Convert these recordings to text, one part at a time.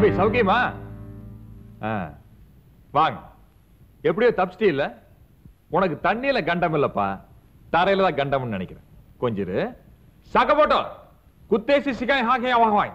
தம்பி சௌக்கியமா? வாங்க. எப்படியோ தப்பிச்சிட்டே இல்ல. உனக்கு தண்ணியில கண்டம் இல்லப்பா, தரையில தான் கண்டம்னு நினைக்கிறேன். கொஞ்சிரு சக போட்டோ குத்தேசி சிகாய் ஹாக்கே வாங்க.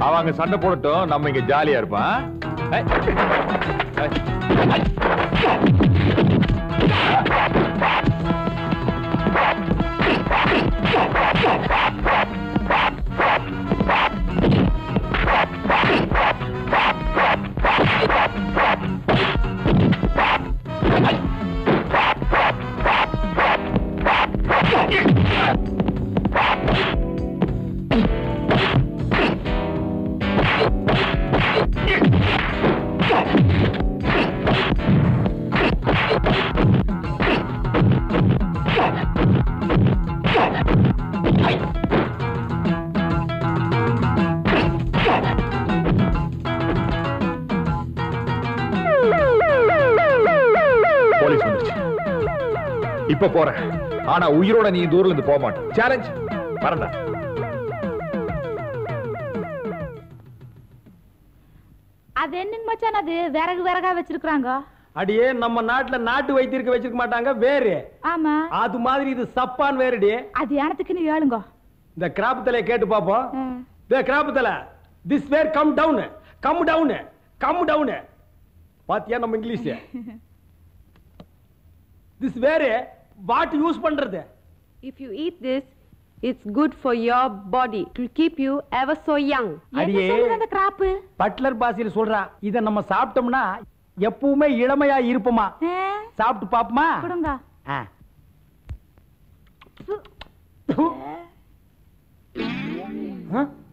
அவங்க சண்டை போடட்டும், நம்ம இங்க ஜாலியா இருப்பான். இப்ப போறேன், ஆனா உயிரோட நீ தூரத்துல இருந்து போக மாட்டேன். சேலஞ்ச் வரண்டா. அது என்னங்க மச்சான், அது விறகு விறகா வச்சிருக்காங்க. அடியே நம்ம நாட்டுல நாட்டு வைத்தியருக்கு வச்சிருக்க மாட்டாங்க வேறு. ஆமா, அது மாதிரி இது சப்பான் வேறுடி. அது எனத்துக்குன்னு ஏழுங்க. இந்த கிராப் தலை கேட்டு பாப்போம். இந்த கிராப் தலை, this where come down, come down, come down. பாத்தியா நம்ம English? This where what use பண்றது? If you eat this, it's good for your body. It will keep you ever so young. என்ன சொல்லுது அந்த கிராப்? பட்லர் பாசில சொல்றா, இத நம்ம சாப்பிட்டோம்னா எப்பவுமே இளமையா இருப்போமா. சாப்பிட்டு பாப்போமா? கொடுங்க.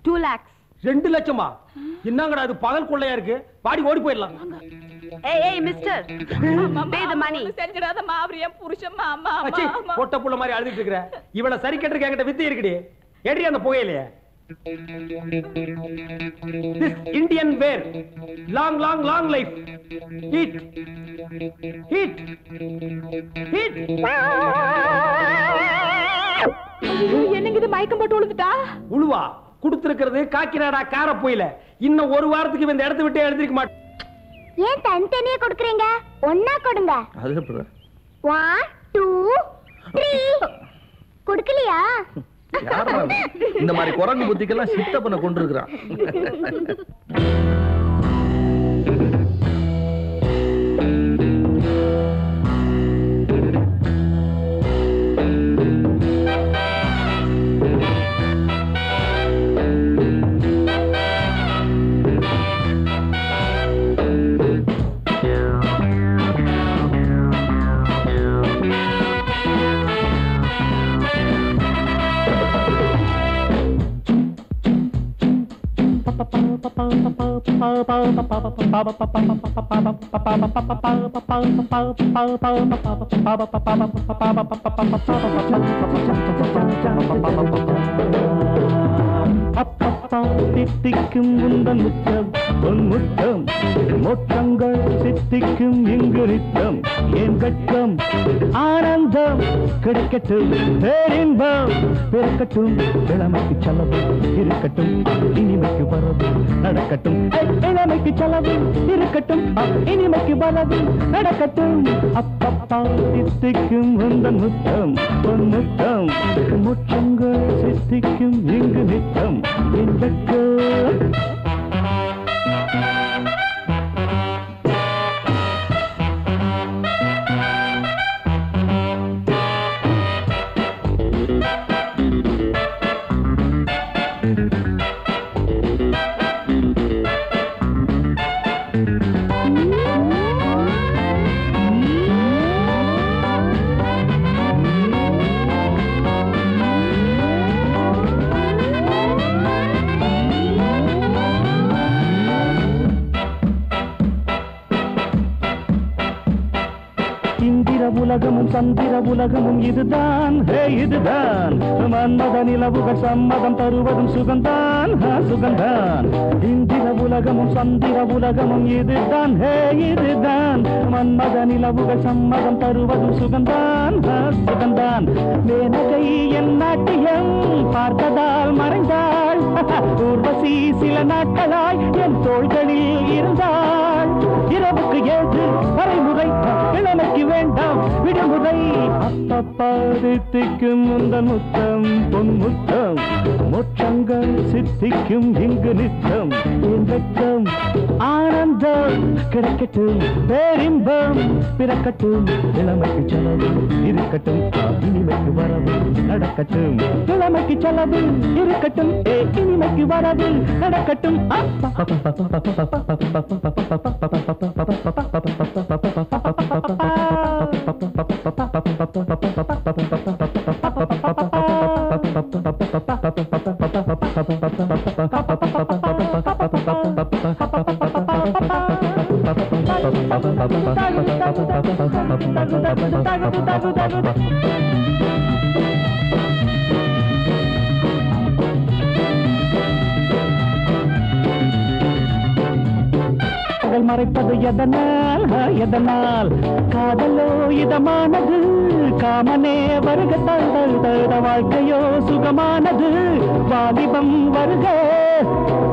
2 lakhs. 2 லட்சமா? என்னங்கடா இது பகல் கொள்ளையா இருக்கு. பாடி ஓடி போயிடலாம். Hey mister, pay the money. செஞ்சிடாத மாவரியா புருஷன் மாமா. அச்சி பொட்ட புள்ள மாதிரி அழுதிட்டு இருக்கற. இவள சரி கட்டறதுக்கு என்கிட்ட வித்து இருக்குடி. ஏடி அந்த புகையிலே. This Indian wear, long long long life. Eat, eat, eat. என்னங்க இது மயக்கம் போட்டு விழுந்துட்டா? உழுவா குடுத்திருக்கிறது காக்கினாடா கார போயில. இன்னும் ஒரு வாரத்துக்கு இந்த இடத்தை விட்டு எழுந்திருக்க மாட்டேன். ஏன் தனித்தனியா கொடுக்குறீங்க? ஒண்ணா கொடுங்க. அது எப்படி? 1 2 3 கொடுக்கலையா? யாரா இந்த மாதிரி குரங்கு புத்திக்கெல்லாம் சித்தப்பன கொண்டிருக்கிறான். தித்திக்கும் உந்தன் முத்தம் பொன் முத்தம் மொட்டங்கள் சித்திக்கும் இங்கு நித்தம் என் கட்டம் ஆனந்தம் கிடைக்கட்டும் பேரின்பம் பிறக்கட்டும் இளமைக்கு செலவு இருக்கட்டும் இனிமைக்கு வரவு நடக்கட்டும் இளமைக்கு செலவு இருக்கட்டும் இனிமைக்கு வரவு நடக்கட்டும் அப்பப்பா சித்திக்கும் உந்தன் முத்தம் பொன் முத்தம் மொட்டங்கள் சித்திக்கும் இங்கு நித்தம் என் கட்டம் உலகமும் சந்திர உலகமும் இதுதான் இதுதான் மன்மத நிலவுகள் சம்மதம் தருவதும் சுகந்தான் சுகந்தான் இந்திர உலகமும் சந்திர உலகமும் இதுதான் இதுதான் மன்மத நிலவுகள் சம்மதம் தருவதும் சுகந்தான் சுகந்தான் மேனகை என் நாட்டியம் பார்த்ததால் மறைந்தாள் ஊர்வசி சில நாட்களாய் என் தோள்களில் இருந்தாள் இரவுக்கு ஏது வரைமுறை இளமைக்கு வேண்டாம் விடுமுறை அப்பப்பா தித்திக்கும் முந்தன் முத்தம் பொன் முத்தம் மோட்சங்கள் சித்திக்கும் இங்கு நித்தம் என் வெட்கம் ஆனந்தம் கிடைக்கட்டும் பேரின்பம் பிறக்கட்டும் இளமைக்கு செலவு இருக்கட்டும் இனிமைக்கு வரவு நடக்கட்டும் இளமைக்கு செலவு இருக்கட்டும் இனிமைக்கு வரவு நடக்கட்டும் மறைப்பது எதனால் எதனால் காதலோ இதமானது காமனே வருக தழுத வாழ்க்கையோ சுகமானது வாலிபம் வருக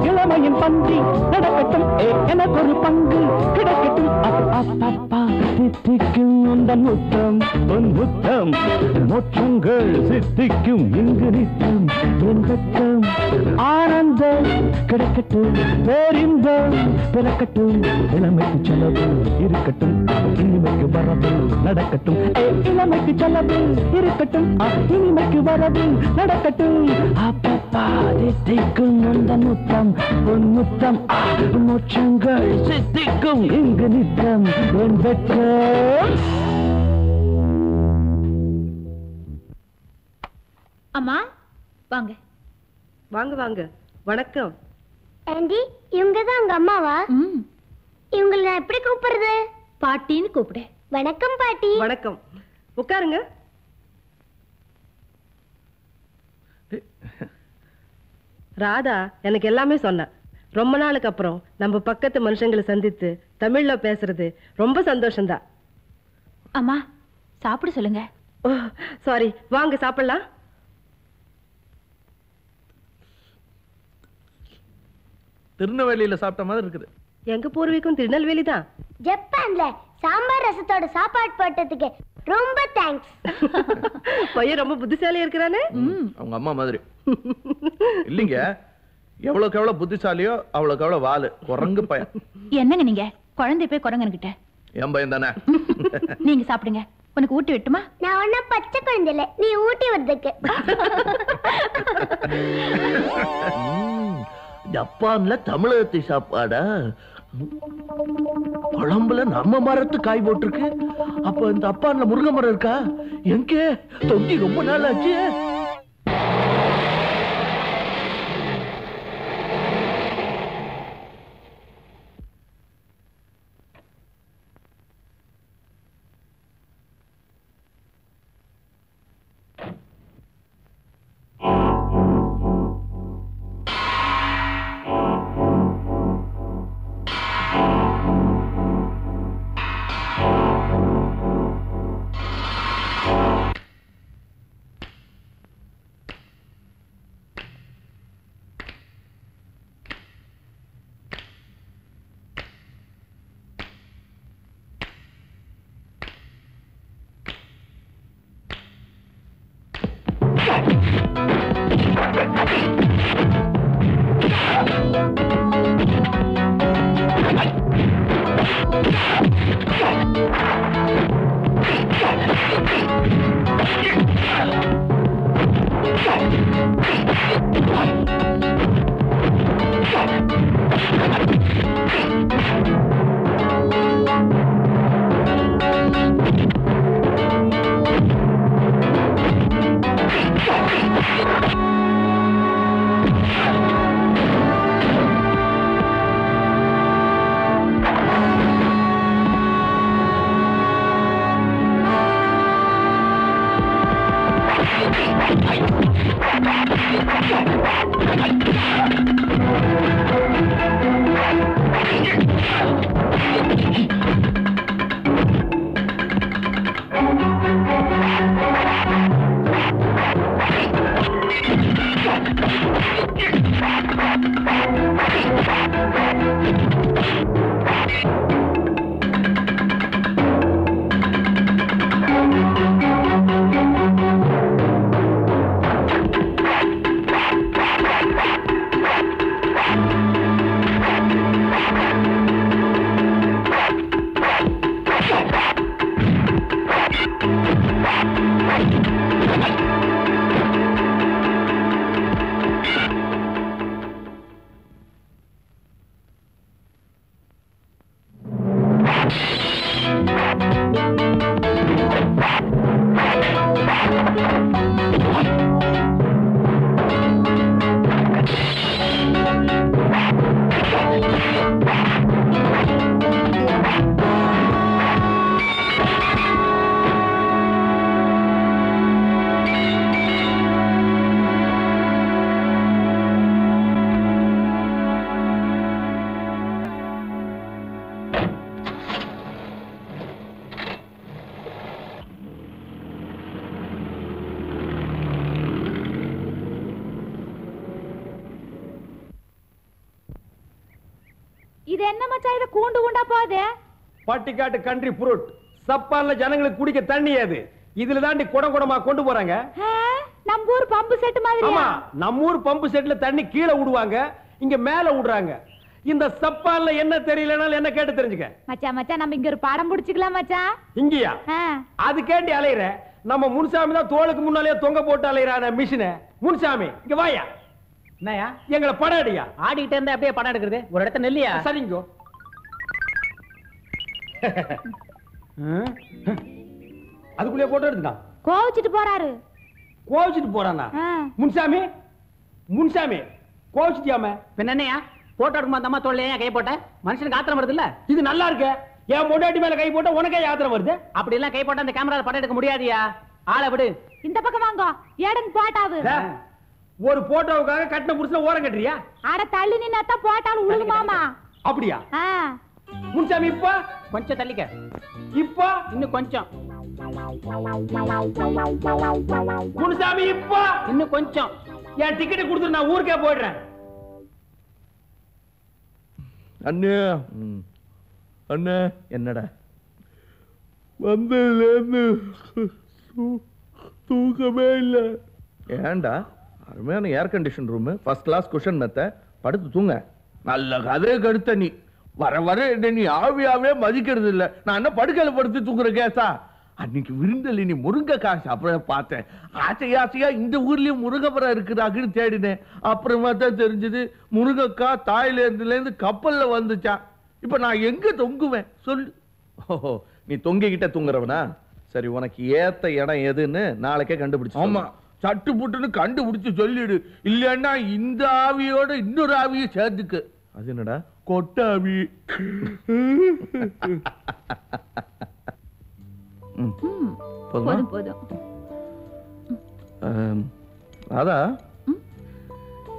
இளமையின் பந்தி நடக்கட்டும் எனக்கு ஒரு பங்கு கிடைக்கட்டும் அப்பப்பா சித்திக்கும் உந்தன் முத்தம் உன் முத்தம் மோட்சங்கள் சித்திக்கும் இங்கு நித்தம் என் வெட்கம் ஆனந்தம் கிடைக்கட்டும் பேரின்பம் பிறக்கட்டும் இளமைக்கு செலவு இருக்கட்டும் இனிமைக்கு வரவு நடக்கட்டும் இளமைக்கு செலவு இருக்கட்டும் இனிமைக்கு வரவு நடக்கட்டும் அப்பப்பா சித்திக்கும் உந்தன் முத்தம் உன் முத்தம் மோட்சங்கள் சித்திக்கும் இங்கு நித்தம் என் வெட்கம். அம்மா வாங்க வாங்க வாங்க வணக்கம். ஆண்டி இவங்க தான் உங்க அம்மாவா? இவங்களை நான் எப்படி கூப்பிடுறது? பாட்டின்னு கூப்பிடு. வணக்கம் பாட்டி. வணக்கம், உட்காருங்க. ராதா எனக்கு எல்லாமே சொன்ன. ரொம்ப நாளுக்கு அப்புறம் நம்ம பக்கத்து மனுஷங்களை சந்தித்து தமிழ்ல பேசுறது ரொம்ப சந்தோஷம்தான். அம்மா சாப்பிட சொல்லுங்க. ஓ சாரி, வாங்க சாப்பிடலாம். திருநெல்வேலியில சாப்பிட்ட மாதிரி இருக்குது. எங்க பூர்வீகம் திருநெல்வேலி தான். ஜப்பான்ல சாம்பார் ரசத்தோட சாப்பாடு போட்டதுக்கு ரொம்ப தேங்க்ஸ். பையன் ரொம்ப புத்திசாலியா இருக்கிறானே. அவங்க அம்மா மாதிரி இல்லீங்க. எவ்வளவுக்கு எவ்வளவு புத்திசாலியோ அவ்வளவுக்கு எவ்வளவு வாலு குரங்கு பையன். என்னங்க நீங்க குழந்தை போய் குரங்கன்கிட்ட? என் பையன் தானே. நீங்க சாப்பிடுங்க. உனக்கு ஊட்டி விட்டுமா? நான் ஒன்ன பச்சை குழந்தை இல்ல, நீ ஊட்டி வர்றதுக்கு. ஜப்பான்ல தமிழகத்தை சாப்பாடா? குழம்புல நம்ம மரத்து காய் போட்டிருக்கு. அப்ப இந்த அப்பான்ல முருங்கை மரம் இருக்கா? எங்க தொட்டி ரொம்ப நாள் ஆச்சு. இது என்ன மச்சான் இது கூண்டு கூண்டா போகுது? பட்டிக்காட்டு கண்ட்ரி ஃப்ரூட். சப்பான்ல ஜனங்களுக்கு குடிக்க தண்ணி அது. இதுல தாண்டி குடம் குடமா கொண்டு போறாங்க. நம்ம ஊர் பம்பு செட் மாதிரி. ஆமா, நம்ம ஊர் பம்பு செட்ல தண்ணி கீழே விடுவாங்க, இங்க மேல விடுறாங்க. இந்த சப்பான்ல என்ன தெரியலனால என்ன கேட்டு தெரிஞ்சுக்க. மச்சான் மச்சான் நம்ம இங்க ஒரு படம் புடிச்சுக்கலாம் மச்சான். இங்கயா? அது கேட்டி அலையற. நம்ம முன்சாமி தான் தோளுக்கு முன்னாலே தொங்க போட்டு அலையறான மிஷினை. முன்சாமி இங்க வாயா. என்னயா? எங்களை படம் அடியா. ஆடிக்கிட்டே இருந்தா அப்படியே படம் எடுக்கிறது. ஒரு இடத்த நெல்லியா? சரிங்கோ. அதுக்குள்ளே போட்டோ எடுத்துட்டான். கோவிச்சிட்டு போறாரு. கோவிச்சிட்டு போறானா? முன்சாமி முன்சாமி கோவிச்சிட்டியாம? என்னையா போட்டோ எடுக்குமா அந்த அம்மா தோல்ல ஏன் கை போட்ட? மனுஷனுக்கு ஆத்திரம் வருது இல்ல? இது நல்லா இருக்கு. என் பொண்டாட்டி மேல கை போட்ட உனக்கே ஆத்திரம் வருது. அப்படி எல்லாம் கை போட்ட அந்த கேமரால படம் எடுக்க முடியாதியா. ஆளை விடு. இந்த பக்கம் வாங்க. ஏடன் போட்டாவு. ஒரு போட்டோவுக்காக கட்டின புருஷன ஓரம் கட்டுறியா? அட தள்ளி நின்னாத்தா போட்டாலும் உழுகு மாமா. அப்படியா? முன்சாமி இப்ப கொஞ்சம் தள்ளிக்க. இப்ப இன்னும் கொஞ்சம். முன்சாமி இப்ப இன்னும் கொஞ்சம். என் டிக்கெட் கொடுத்து நான் ஊருக்கே போயிடுறேன். அண்ணே அண்ணே என்னடா வந்ததுலேருந்து தூக்கமே இல்லை. ஏண்டா அருமையான air condition room, first class cushion மெத்த, படுத்து தூங்க. நல்ல கதையை கடுத்த நீ வர வர நீ ஆவியாவே மதிக்கிறது இல்லை. நான் என்ன படுக்கையில படுத்து தூங்குற கேசா? அன்னைக்கு விருந்தல் நீ முருங்கைக்காய் சாப்பிட பார்த்தேன். ஆசையா இந்த ஊர்லயும் முருங்கைப்பரம் இருக்குதாக்குன்னு தேடினேன். அப்புறமா தான் தெரிஞ்சது முருங்கைக்காய் தாய்லாந்துலேருந்து கப்பல்ல வந்துச்சா. இப்ப நான் எங்க தொங்குவேன் சொல்லு? ஓஹோ, நீ தொங்கிக்கிட்ட தூங்குறவனா? சரி, உனக்கு ஏத்த இடம் எதுன்னு நாளைக்கே கண்டுபிடிச்சு. ஆமா, சட்டு புட்டுன்னு கண்டுபிடிச்சு சொல்லிடு. இல்லன்னா இந்த ஆவியோட இன்னொரு ஆவியை சேர்த்துக்கு. அது என்னடா? கொட்டாவி. போதும் போதும். அதான்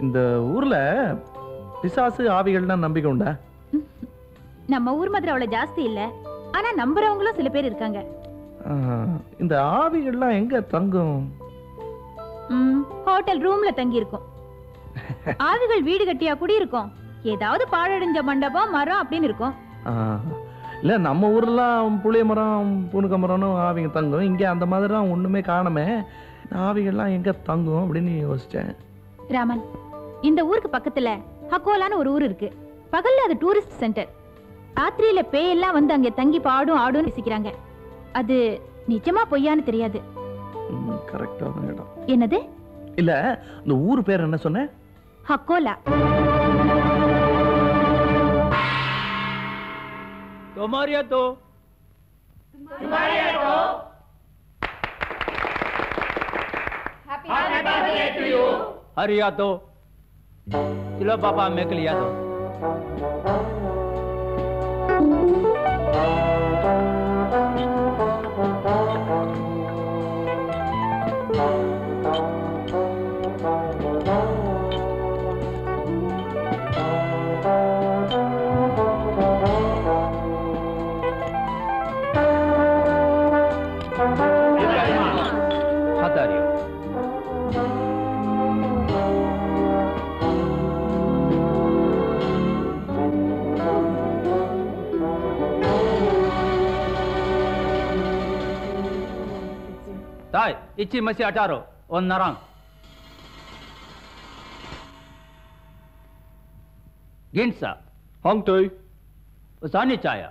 இந்த ஊர்ல பிசாசு ஆவிகள்னா நம்பிக்கை உண்டா? நம்ம ஊர் மாதிரி அவ்வளவு ஜாஸ்தி இல்ல, ஆனா நம்புறவங்களும் சில பேர் இருக்காங்க. இந்த ஆவிகள்லாம் எங்க தங்கும்? ஹோட்டல் ரூம்ல தங்கி இருக்கும். ஆவிகள் வீடு கட்டியா குடி இருக்கும். ஏதாவது பாழடைஞ்ச மண்டபம் மரம் அப்படின்னு இருக்கும். இல்ல நம்ம ஊர்லாம் புளிய மரம் புனுக்க மரம்னு ஆவிங்க தங்கும். இங்க அந்த மாதிரிலாம் ஒண்ணுமே காணமே. ஆவிகள்லாம் எங்க தங்கும் அப்படின்னு யோசிச்சேன். ராமன், இந்த ஊருக்கு பக்கத்துல ஹக்கோலான்னு ஒரு ஊர் இருக்கு. பகல்ல அது டூரிஸ்ட் சென்டர். ராத்திரியில பேயெல்லாம் வந்து அங்க தங்கி பாடும் ஆடும் ரசிக்கிறாங்க. அது நிஜமா பொய்யான்னு தெரியாது. கரெக்டான இடம். என்னது? இல்ல, இந்த ஊர் பேர் என்ன சொன்ன? ஹக்கோலா. तुम्हारिया तो हैप्पी बर्थडे टू यू। हरिया तो चलो पापा मैं के लिया तो। Hai, ichi masih ataro. On narang. Ginsa. Hong Tui. Usani caya.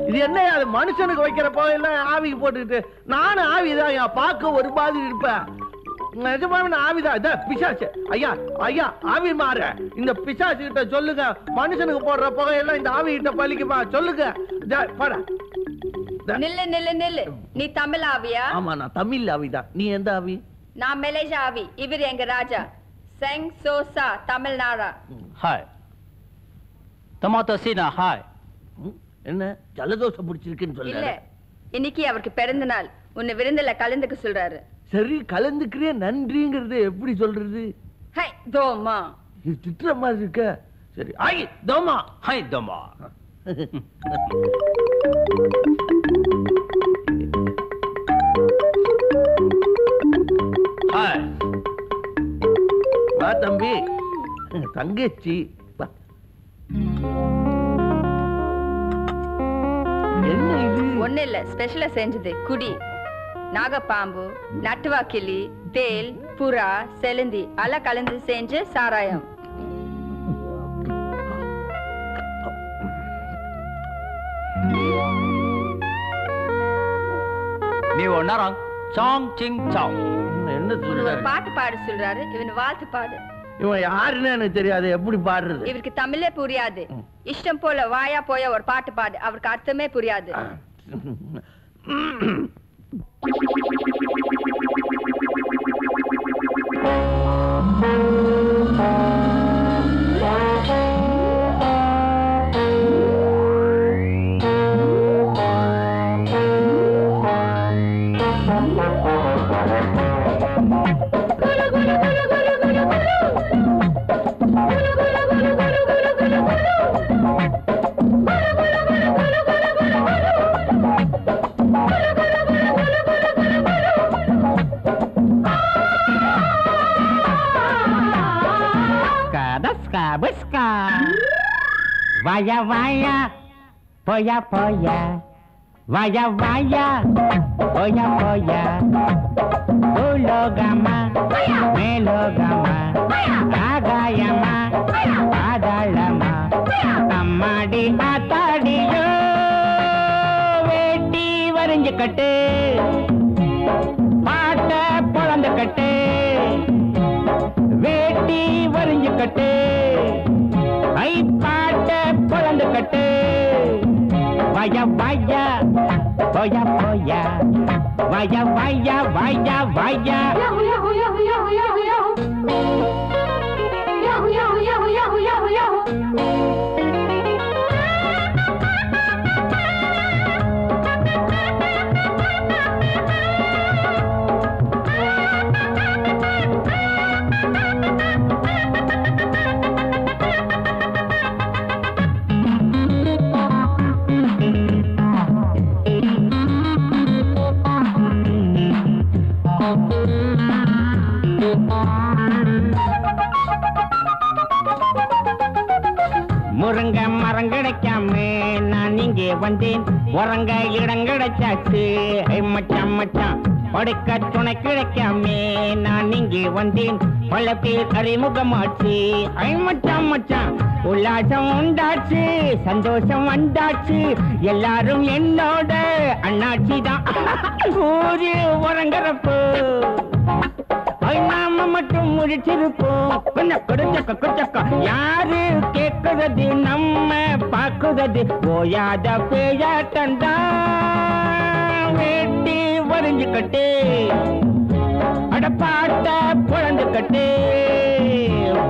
இது என்ன மனுஷனுக்கு வைக்கிற போயில ஆவிக்கு போட்டுக்கிட்டு நானும் ஆவிதான் பார்க்க ஒரு மாதிரி இருப்பேன். நிஜமாவே ஆவிதான் பிசாசு. ஐயா ஐயா ஆவி மாற இந்த பிசாசு கிட்ட சொல்லுங்க, மனுஷனுக்கு போடுற புகையெல்லாம் இந்த ஆவி கிட்ட பலிக்குமா சொல்லுங்க. நில்லு நில்லு நில்லு. நீ தமிழ் ஆவியா? ஆமா நான் தமிழ் ஆவிதான். நீ எந்த ஆவி? நான் மலேசியா ஆவி. இவர் எங்க ராஜா செங் சோசா தமிழ்நாடா. Hai. Tomato sina hai. என்ன ஜலதோஷம் பிடிச்சிருக்குன்னு இல்ல, சொல்ல? இன்னைக்கு அவருக்கு பிறந்த நாள். உன்னை விருந்துல கலந்துக்க சொல்றாரு. சரி கலந்துக்கிறேன் நன்றிங்கிறது எப்படி சொல்றது? ஹை தோமா. இது திட்டுற மாதிரி இருக்க. சரி ஐ தோமா. Hai doma. Hai. வா தம்பி, தங்கச்சி வா. என்ன இது? ஒண்ணு இல்ல, ஸ்பெஷலா செஞ்சது குடி. நாகப்பாம்பு, நட்டுவா கிளி, தேல், புறா, செலுந்தி எல்லாம் கலந்து செஞ்சு சாராயம். Ni narang. Chong ching chong. என்ன இவர் சொல்ற? ஒரு பாட்டு பாட சொல்றாரு. இவன் வாழ்த்து பாடு. இவன் யாருன்னு எனக்கு தெரியாது, எப்படி பாடுறது? இவருக்கு தமிழே புரியாது. இஷ்டம் போல வாயா போய ஒரு பாட்டு பாடு. அவருக்கு அர்த்தமே புரியாது. Buska, vaya vaya, poya poya, vaya vaya, poya poya, ulogama, melogama, agayama, adalama, ammadi atadiyo, veti varinju katte, paata polandu katte, veti varinju katte. ஐ பாட்ட பொழந்து கட்டு வய வய போய போய வய வய வய வய முருங்க மரம் கிடைக்காம நான் இங்கே வந்தேன். உறங்க இடம் கிடைச்சாச்சு. மச்சான் மச்சான் படுக்க துணை கிடைக்காம நான் இங்கே வந்தேன். பல பேர் அறிமுகமாச்சு. மச்சான் மச்சான் உல்லாசம் உண்டாச்சு, சந்தோஷம் வந்தாச்சு. எல்லாரும் என்னோட அண்ணாச்சி தான். ஊரு உறங்குறப்போ நாம மட்டும் முடிச்சிருப்போம். கொஞ்சம் கொடுச்சக்க கொச்சக்க யாரு கேட்குறது, நம்ம பார்க்குறது ஓயாத பேயாட்டண்டா. வேட்டி வரைஞ்சு கட்டு, அடப்பாட்ட பொழந்து கட்டு.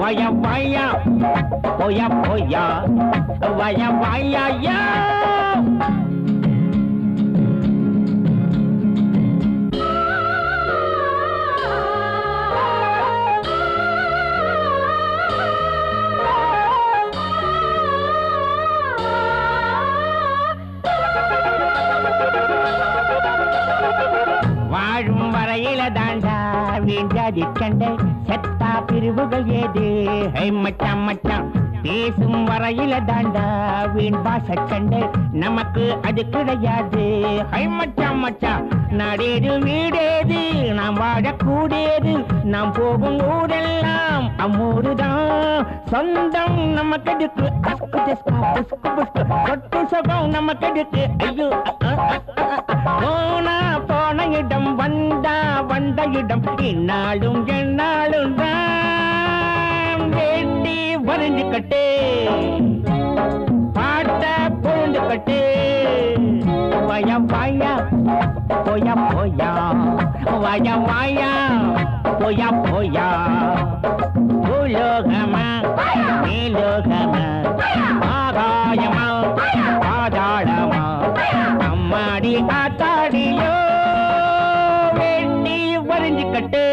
வய வயா போயா போயா வய வயா. வாழும் வரையில ஜாதி சண்டை செத்தா பிரிவுகள் ஏது ஹை மச்சான் மச்சான் பேசும் வரையில தாண்டா வீண் பாச சண்டை நமக்கு அது கிடையாது ஹை மச்சான் மச்சான் நாடேது வீடேது நாம் வாழக்கூடியது நாம் போகும் ஊரெல்லாம் அம்மூருதான் சொந்தம் நமக்கு எடுக்கு சொட்டு சுகம் நமக்கு எடுக்கு ஐயோ போனா போன இடம் வந்தா வந்த இடம் இந்நாளும் எந்நாளும் தான் வேண்டி வரைஞ்சு கட்டே பாட்ட பொழுந்து கட்டே வயா வாயா போயா போயா வயா வாயா போயா போயா பூலோகமா மேலோகமா ஆகாயமா பாதாளமா அம்மாடி ஆத்தாடியோ வேண்டி வரைஞ்சு கட்டு